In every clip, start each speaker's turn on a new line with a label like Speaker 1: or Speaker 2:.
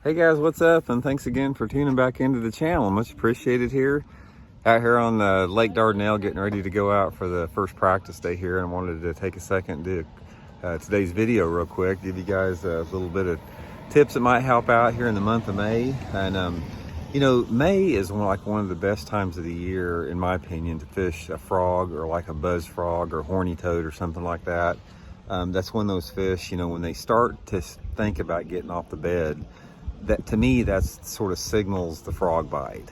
Speaker 1: Hey guys, what's up? And thanks again for tuning back into the channel. Much appreciated here. Out here on Lake Dardanelle, getting ready to go out for the first practice day here, and wanted to take a second and do today's video real quick. Give you guys a little bit of tips that might help out here in the month of May. And you know, May is one of the best times of the year, in my opinion, to fish a frog or like a buzz frog or horny toad or something like that. That's when those fish, you know, when they start to think about getting off the bed, that to me, that's sort of signals the frog bite.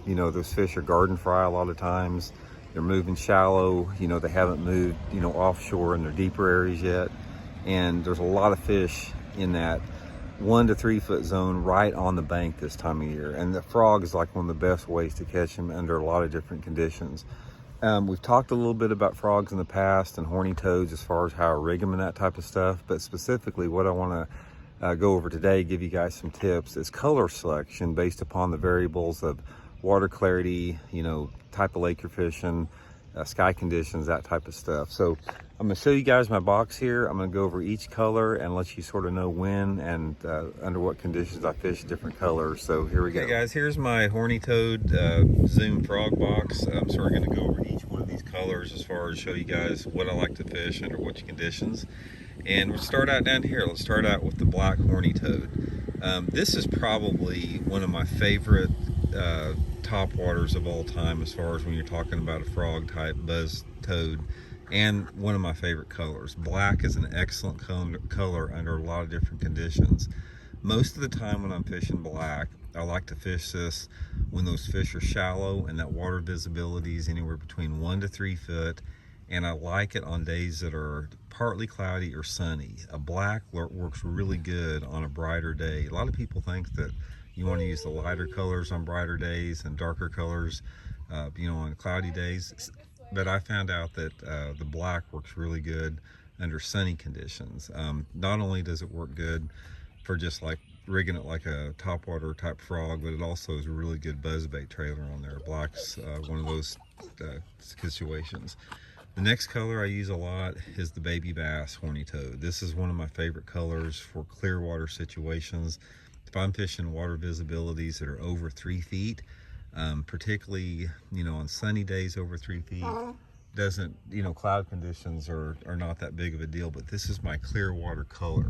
Speaker 1: You know, those fish are garden fry a lot of times. They're moving shallow, you know, they haven't moved, you know, offshore in their deeper areas yet. And there's a lot of fish in that 1 to 3 foot zone right on the bank this time of year. And the frog is like one of the best ways to catch them under a lot of different conditions. We've talked a little bit about frogs in the past and horny toads as far as how I rig them and that type of stuff. But specifically what I want to go over today, give you guys some tips, is color selection based upon the variables of water clarity, you know, type of lake you're fishing, sky conditions, that type of stuff. So I'm going to show you guys my box here. I'm going to go over each color and let you sort of know when and under what conditions I fish different colors. So here we go. Okay guys, here's my horny toad Zoom frog box. So we're going to go over each one of these colors as far as show you guys what I like to fish under which conditions. And we'll start out down here. Let's start out with the black horny toad. This is probably one of my favorite top waters of all time as far as when you're talking about a frog type buzz toad, and one of my favorite colors. Black is an excellent color under a lot of different conditions. Most of the time when I'm fishing black, I like to fish this when those fish are shallow and that water visibility is anywhere between 1 to 3 foot. And I like it on days that are partly cloudy or sunny. A black works really good on a brighter day. A lot of people think that you want to use the lighter colors on brighter days and darker colors, you know, on cloudy days. But I found out that the black works really good under sunny conditions. Not only does it work good for just like rigging it like a topwater type frog, but it also is a really good buzzbait trailer on there. Black's one of those situations. The next color I use a lot is the baby bass horny toad. This is one of my favorite colors for clear water situations. If I'm fishing water visibilities that are over 3 feet, particularly, you know, on sunny days over 3 feet, doesn't, you know, cloud conditions are not that big of a deal, but this is my clear water color.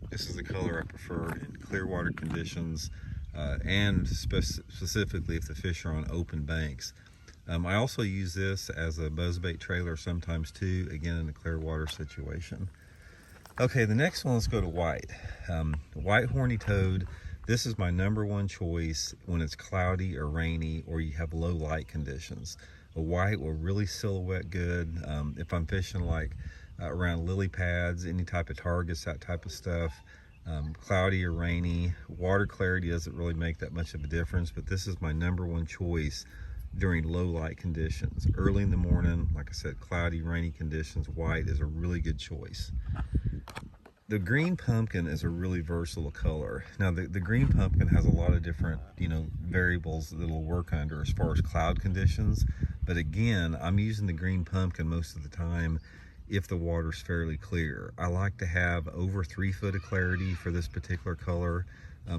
Speaker 1: This is the color I prefer in clear water conditions, and specifically if the fish are on open banks. I also use this as a buzzbait trailer sometimes too, again in a clear water situation. Okay, the next one, let's go to white. White horny toad, this is my #1 choice when it's cloudy or rainy or you have low light conditions. A white will really silhouette good. If I'm fishing like around lily pads, any type of targets, that type of stuff, cloudy or rainy, water clarity doesn't really make that much of a difference, but this is my #1 choice during low light conditions. Early in the morning, like I said, cloudy, rainy conditions, white is a really good choice. The green pumpkin is a really versatile color. Now the green pumpkin has a lot of different, you know, variables that it'll work under as far as cloud conditions. But again, I'm using the green pumpkin most of the time if the water's fairly clear. I like to have over 3 foot of clarity for this particular color.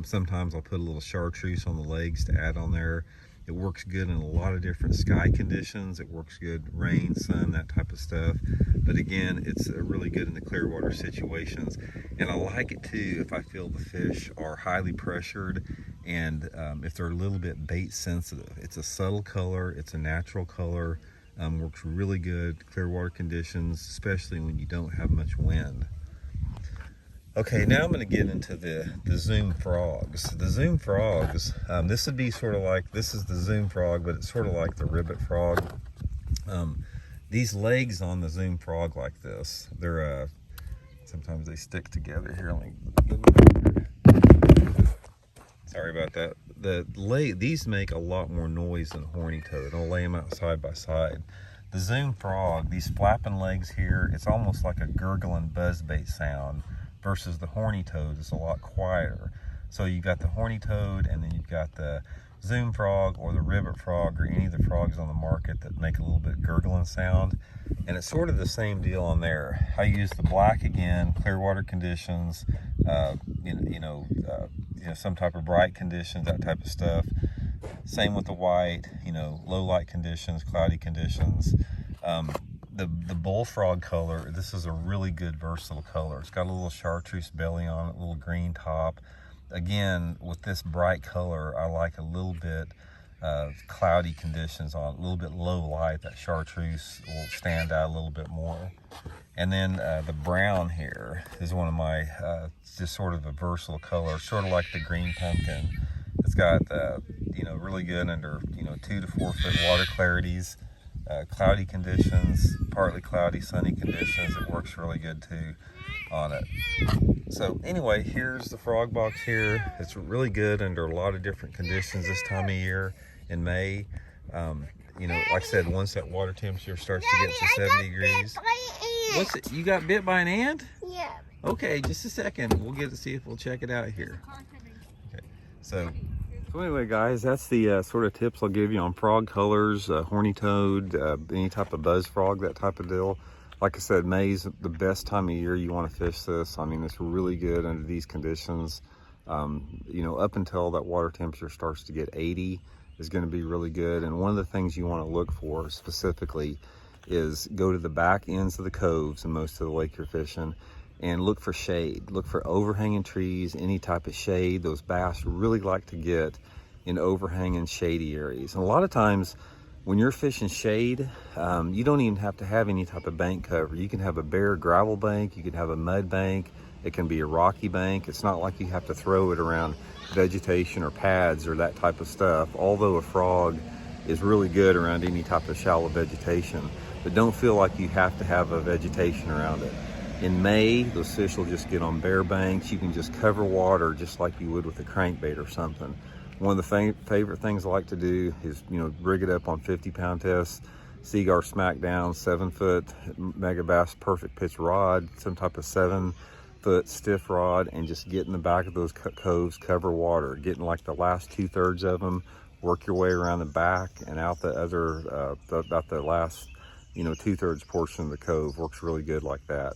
Speaker 1: Sometimes I'll put a little chartreuse on the legs to add on there. It works good in a lot of different sky conditions. It works good rain, sun, that type of stuff. But again, it's really good in the clear water situations. And I like it too if I feel the fish are highly pressured and if they're a little bit bait sensitive. It's a subtle color, it's a natural color, works really good clear water conditions, especially when you don't have much wind. Okay, now I'm going to get into the Zoom frogs. The Zoom frogs, this would be sort of like, this is the Zoom frog, but it's sort of like the ribbit frog. These legs on the Zoom frog like this, they're, sometimes they stick together here. Sorry about that. These make a lot more noise than horny toad. I'll lay them out side by side. The Zoom frog, these flapping legs here, it's almost like a gurgling buzzbait sound. Versus the horny toad is a lot quieter. So you've got the horny toad, and then you've got the Zoom frog or the ribbit frog or any of the frogs on the market that make a little bit gurgling sound. And it's sort of the same deal on there. I use the black again, clear water conditions, you know, some type of bright conditions, that type of stuff. Same with the white, you know, low light conditions, cloudy conditions. The bullfrog color, this is a really good versatile color. It's got a little chartreuse belly on it, a little green top. Again, with this bright color, I like a little bit cloudy conditions on it, a little bit low light. That chartreuse will stand out a little bit more. And then the brown here is one of my just sort of a versatile color, sort of like the green pumpkin. It's got you know, really good under, you know, 2 to 4 foot water clarities, cloudy conditions, partly cloudy, sunny conditions. It works really good too on it. So anyway, here's the frog box here. It's really good under a lot of different conditions this time of year in May. You know, like I said, once that water temperature starts to get to 70 degrees. What's it? You got bit by an ant?
Speaker 2: Yeah.
Speaker 1: Okay, just a second. We'll get to see if we'll check it out here. Okay, so anyway, guys, that's the sort of tips I'll give you on frog colors, horny toad, any type of buzz frog, that type of deal. Like I said, May's the best time of year you want to fish this. I mean, it's really good under these conditions. You know, up until that water temperature starts to get 80 is going to be really good. And one of the things you want to look for specifically is go to the back ends of the coves in most of the lake you're fishing and look for shade. Look for overhanging trees, any type of shade. Those bass really like to get in overhanging shady areas. And a lot of times when you're fishing shade, you don't even have to have any type of bank cover. You can have a bare gravel bank, you can have a mud bank, it can be a rocky bank. It's not like you have to throw it around vegetation or pads or that type of stuff, although a frog is really good around any type of shallow vegetation. But don't feel like you have to have a vegetation around it. In May, those fish will just get on bare banks. You can just cover water just like you would with a crankbait or something. One of the favorite things I like to do is, you know, rig it up on 50-pound tests, Seaguar Smackdown, 7-foot mega bass perfect pitch rod, some type of 7-foot stiff rod, and just get in the back of those coves, cover water, get in like the last 2/3 of them, work your way around the back and out the other, about the last, you know, 2/3 portion of the cove. Works really good like that.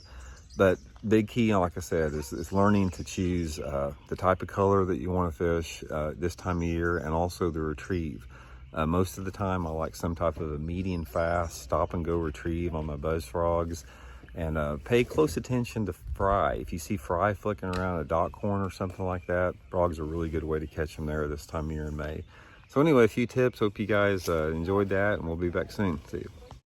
Speaker 1: But big key, like I said, is learning to choose the type of color that you want to fish this time of year, and also the retrieve. Most of the time I like some type of a medium fast stop and go retrieve on my buzz frogs. And pay close attention to fry. If you see fry flicking around a dock corner or something like that, frogs are a really good way to catch them there this time of year in May. So anyway, a few tips. Hope you guys enjoyed that, and we'll be back soon. See you.